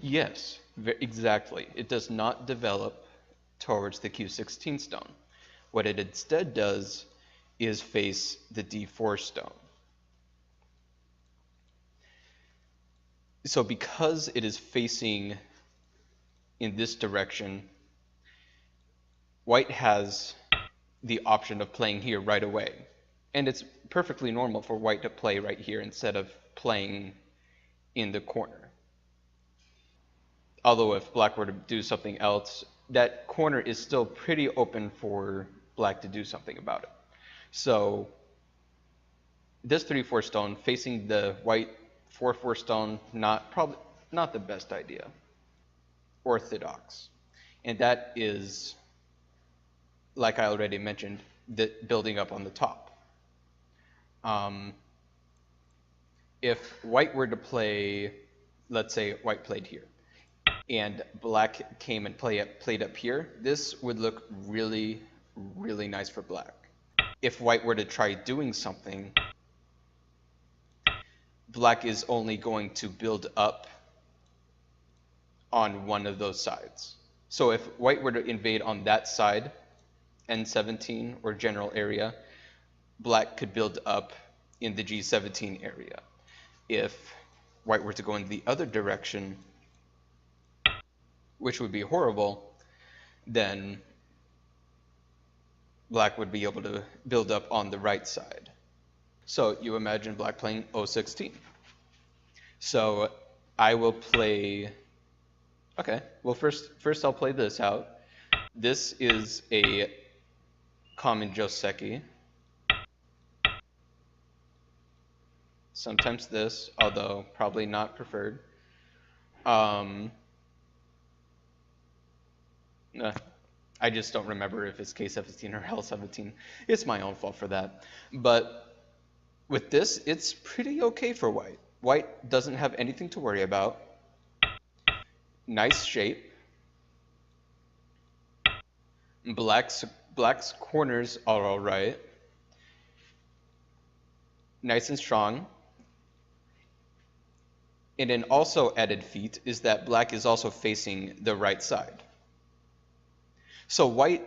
Yes, exactly. It does not develop towards the Q16 stone. What it instead does is face the D4 stone. So because it is facing in this direction, white has the option of playing here right away. And it's perfectly normal for white to play right here instead of playing in the corner. Although if black were to do something else, that corner is still pretty open for black to do something about it. So this 3/4 stone facing the white 4/4 stone, probably not the best idea. Orthodox. And that is, like I already mentioned, the building up on the top. If white were to play, let's say white played here, and black came and played up here, this would look really, really nice for black. If white were to try doing something, black is only going to build up on one of those sides. So if white were to invade on that side, N17 or general area, black could build up in the G17 area. If white were to go in the other direction, which would be horrible, then black would be able to build up on the right side. So you imagine black playing O16. So I will play, okay, well first I'll play this out. This is a common Joseki. Sometimes this, although probably not preferred. I just don't remember if it's K17 or L17. It's my own fault for that. But with this, it's pretty okay for white. White doesn't have anything to worry about. Nice shape. Black's corners are all right. Nice and strong. And an also added feat is that black is also facing the right side. So white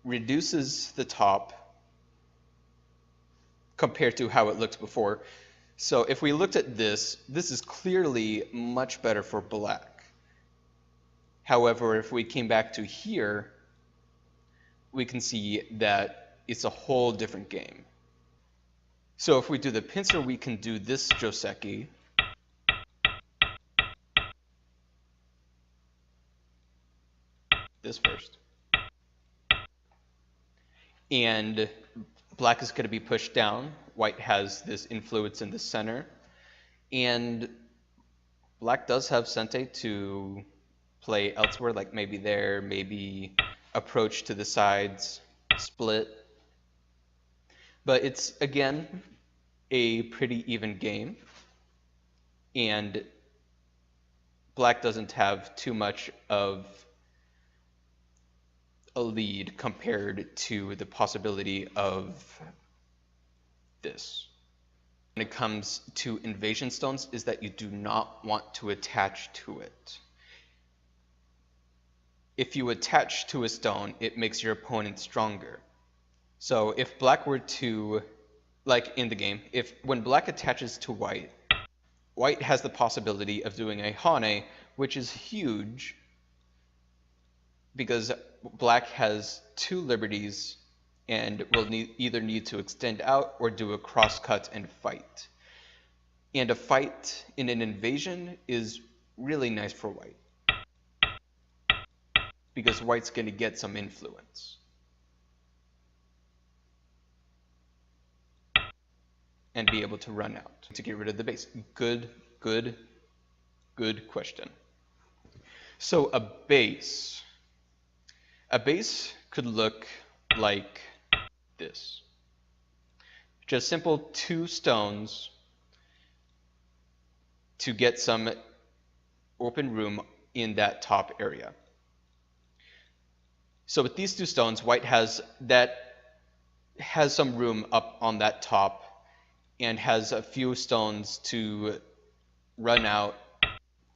reduces the top compared to how it looked before. So if we looked at this, this is clearly much better for black. However, if we came back to here, we can see that it's a whole different game. So if we do the pincer, we can do this Joseki. This first. And black is going to be pushed down. White has this influence in the center. And black does have Sente to play elsewhere, like maybe there, maybe approach to the sides, split. But it's, again, a pretty even game. And black doesn't have too much of a lead compared to the possibility of this. When it comes to invasion stones, is that you do not want to attach to it. If you attach to a stone, it makes your opponent stronger. So if black were to, like in the game, when black attaches to white, white has the possibility of doing a Hane, which is huge because black has 2 liberties and will either need to extend out or do a cross-cut and fight. And a fight in an invasion is really nice for white, because white's going to get some influence. And be able to run out to get rid of the base. Good question. So a base could look like this. Just simple 2 stones to get some open room in that top area. So with these 2 stones, white has some room up on that top and has a few stones to run out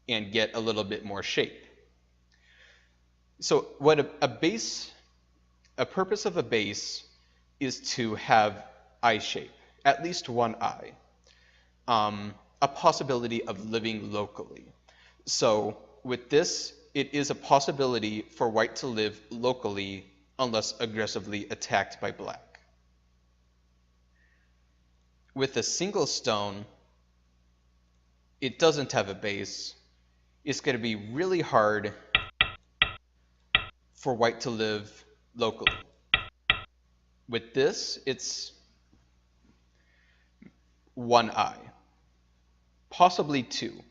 and get a little bit more shape. So what a purpose of a base is to have eye shape, at least one eye, a possibility of living locally. So with this, it is a possibility for white to live locally unless aggressively attacked by black. With a single stone, it doesn't have a base. It's going to be really hard for white to live locally. With this, it's one eye, possibly two,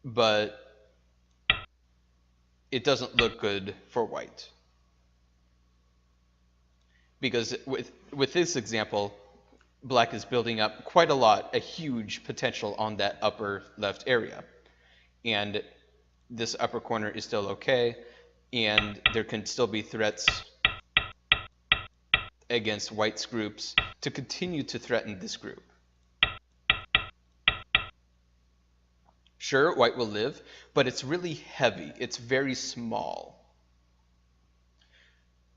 but it doesn't look good for white. Because with this example, black is building up quite a lot, a huge potential on that upper left area. And this upper corner is still okay, and there can still be threats against white's groups to continue to threaten this group. Sure, white will live, but it's really heavy. It's very small.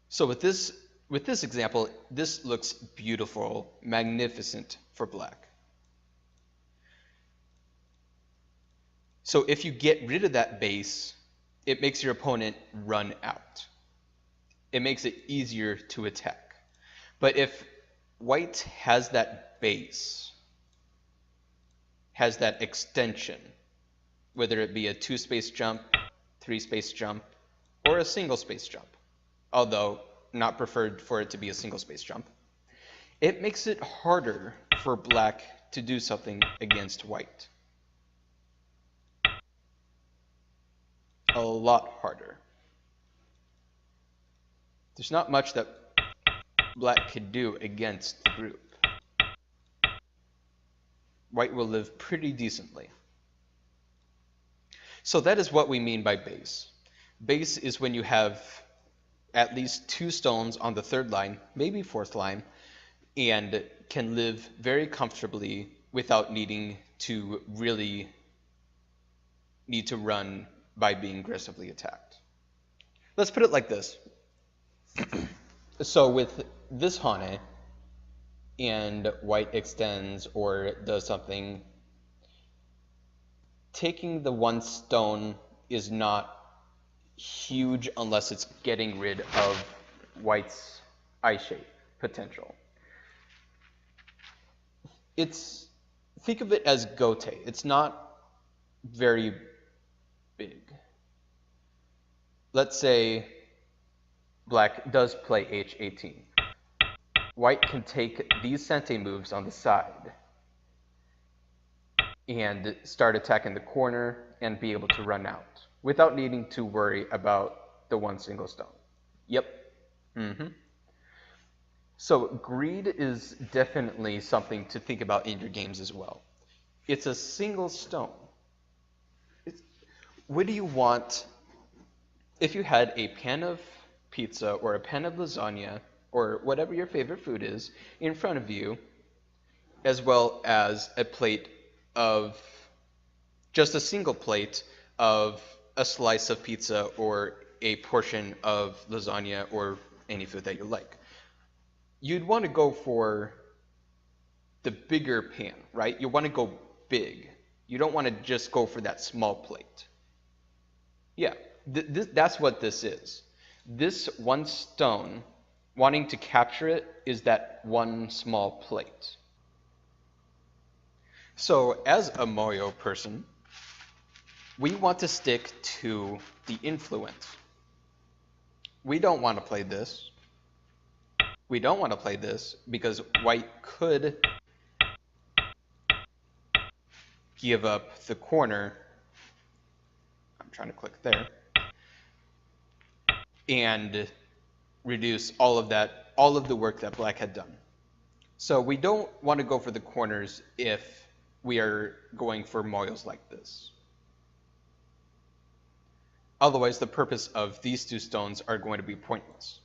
So with this example, this looks beautiful, magnificent for black. So if you get rid of that base, it makes your opponent run out. It makes it easier to attack. But if white has that base, has that extension, whether it be a 2-space jump, 3-space jump, or a single-space jump, although not preferred for it to be a single-space jump, it makes it harder for black to do something against white. A lot harder. There's not much that black could do against the group. White will live pretty decently. So that is what we mean by base. Base is when you have at least 2 stones on the 3rd line, maybe 4th line, and can live very comfortably without needing to really need to run by being aggressively attacked. Let's put it like this. So with this Hane, and white extends or does something, taking the 1 stone is not huge unless it's getting rid of white's eye shape potential. Think of it as gote. It's not very big. Let's say black does play h18. White can take these sente moves on the side and start attacking the corner and be able to run out without needing to worry about the 1 single stone. Yep. So greed is definitely something to think about in your games as well. It's a single stone. What do you want if you had a pan of pizza or a pan of lasagna or whatever your favorite food is in front of you, as well as a plate of, just a single plate of a slice of pizza or a portion of lasagna or any food that you like? You'd want to go for the bigger pan, right? You want to go big. You don't want to just go for that small plate. Yeah, that's what this is. This 1 stone, wanting to capture it, is that 1 small plate. So as a Moyo person, we want to stick to the influence. We don't want to play this. We don't want to play this because white could give up the corner. I'm trying to click there. And reduce all of the work that black had done. So we don't want to go for the corners if we are going for moyos like this. Otherwise, the purpose of these 2 stones are going to be pointless.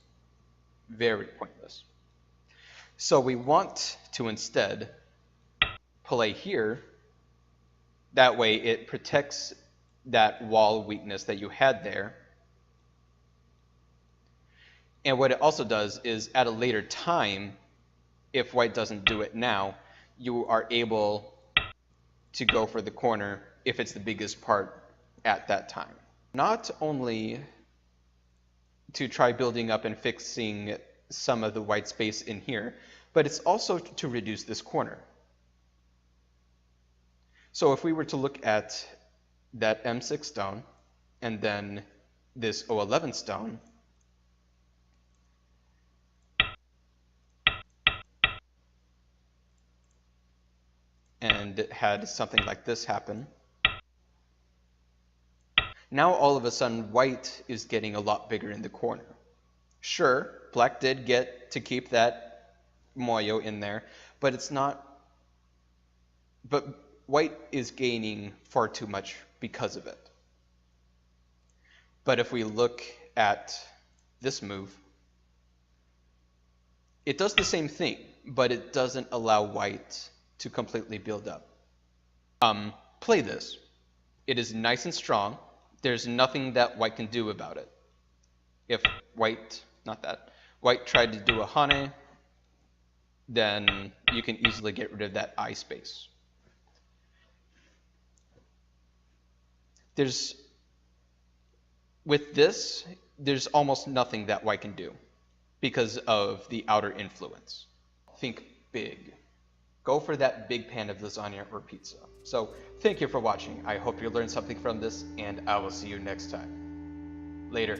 Very pointless. So we want to instead play here That way it protects that wall weakness that you had there. And what it also does is at a later time, if white doesn't do it now, you are able to go for the corner if it's the biggest part at that time. Not only to try building up and fixing some of the white space in here, but it's also to reduce this corner. So if we were to look at that M6 stone and then this O11 stone, and had something like this happen, now all of a sudden white is getting a lot bigger in the corner. Sure, black did get to keep that moyo in there, but it's not, but white is gaining far too much because of it. But if we look at this move, it does the same thing, but it doesn't allow white to completely build up. Play this. It is nice and strong. There's nothing that white can do about it. If white, not that, white tried to do a hane, then you can easily get rid of that eye space. With this, there's almost nothing that white can do because of the outer influence. Think big. Go for that big pan of lasagna or pizza. So thank you for watching. I hope you learned something from this, and I will see you next time. Later.